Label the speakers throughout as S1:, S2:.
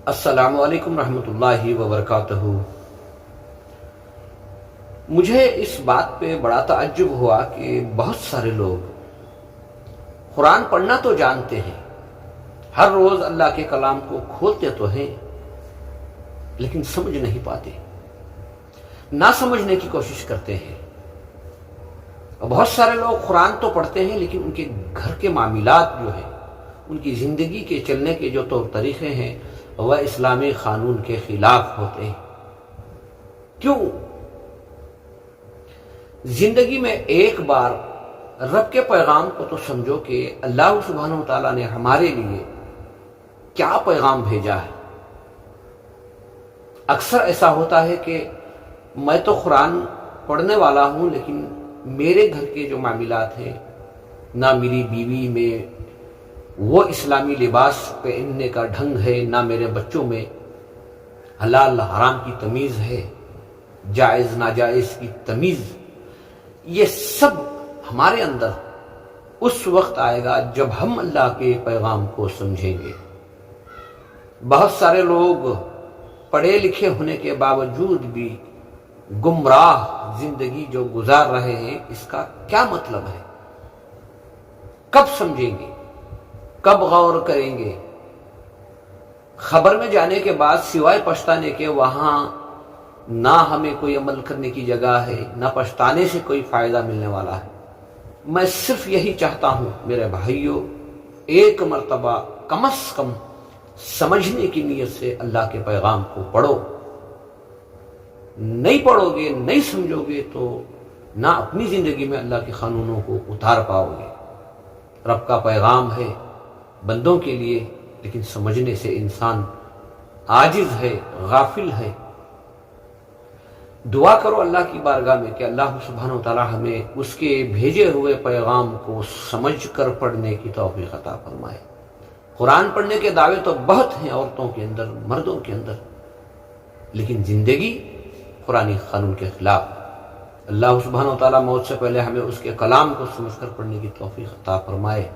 S1: السلام علیکم رحمۃ اللہ وبرکاتہ۔ مجھے اس بات پہ بڑا تعجب ہوا کہ بہت سارے لوگ قرآن پڑھنا تو جانتے ہیں، ہر روز اللہ کے کلام کو کھولتے تو ہیں، لیکن سمجھ نہیں پاتے، نہ سمجھنے کی کوشش کرتے ہیں۔ بہت سارے لوگ قرآن تو پڑھتے ہیں، لیکن ان کے گھر کے معاملات جو ہیں، ان کی زندگی کے چلنے کے جو طور طریقے ہیں، وہ اسلامی قانون کے خلاف ہوتے ہیں۔ کیوں؟ زندگی میں ایک بار رب کے پیغام کو تو سمجھو کہ اللہ سبحانہ و تعالیٰ نے ہمارے لیے کیا پیغام بھیجا ہے۔ اکثر ایسا ہوتا ہے کہ میں تو قرآن پڑھنے والا ہوں، لیکن میرے گھر کے جو معاملات ہیں، نہ میری بیوی میں وہ اسلامی لباس پہننے کا ڈھنگ ہے، نہ میرے بچوں میں حلال حرام کی تمیز ہے، جائز ناجائز کی تمیز۔ یہ سب ہمارے اندر اس وقت آئے گا جب ہم اللہ کے پیغام کو سمجھیں گے۔ بہت سارے لوگ پڑھے لکھے ہونے کے باوجود بھی گمراہ زندگی جو گزار رہے ہیں، اس کا کیا مطلب ہے؟ کب سمجھیں گے؟ کب غور کریں گے؟ خبر میں جانے کے بعد سوائے پچھتانے کے وہاں نہ ہمیں کوئی عمل کرنے کی جگہ ہے، نہ پچھتانے سے کوئی فائدہ ملنے والا ہے۔ میں صرف یہی چاہتا ہوں میرے بھائیوں، ایک مرتبہ کم از کم سمجھنے کی نیت سے اللہ کے پیغام کو پڑھو۔ نہیں پڑھو گے، نہیں سمجھو گے تو نہ اپنی زندگی میں اللہ کے قانونوں کو اتار پاؤ گے۔ رب کا پیغام ہے بندوں کے لیے، لیکن سمجھنے سے انسان عاجز ہے، غافل ہے۔ دعا کرو اللہ کی بارگاہ میں کہ اللہ سبحانہ و تعالی ہمیں اس کے بھیجے ہوئے پیغام کو سمجھ کر پڑھنے کی توفیق عطا فرمائے۔ قرآن پڑھنے کے دعوے تو بہت ہیں عورتوں کے اندر، مردوں کے اندر، لیکن زندگی قرآنی قانون کے خلاف۔ اللہ سبحانہ و تعالی موت سے پہلے ہمیں اس کے کلام کو سمجھ کر پڑھنے کی توفیق عطا فرمائے،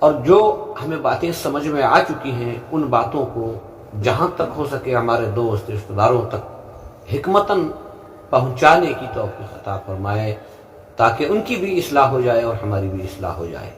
S1: اور جو ہمیں باتیں سمجھ میں آ چکی ہیں ان باتوں کو جہاں تک ہو سکے ہمارے دوست رشتہ داروں تک حکمتاً پہنچانے کی توفیق عطا فرمائے، تاکہ ان کی بھی اصلاح ہو جائے اور ہماری بھی اصلاح ہو جائے۔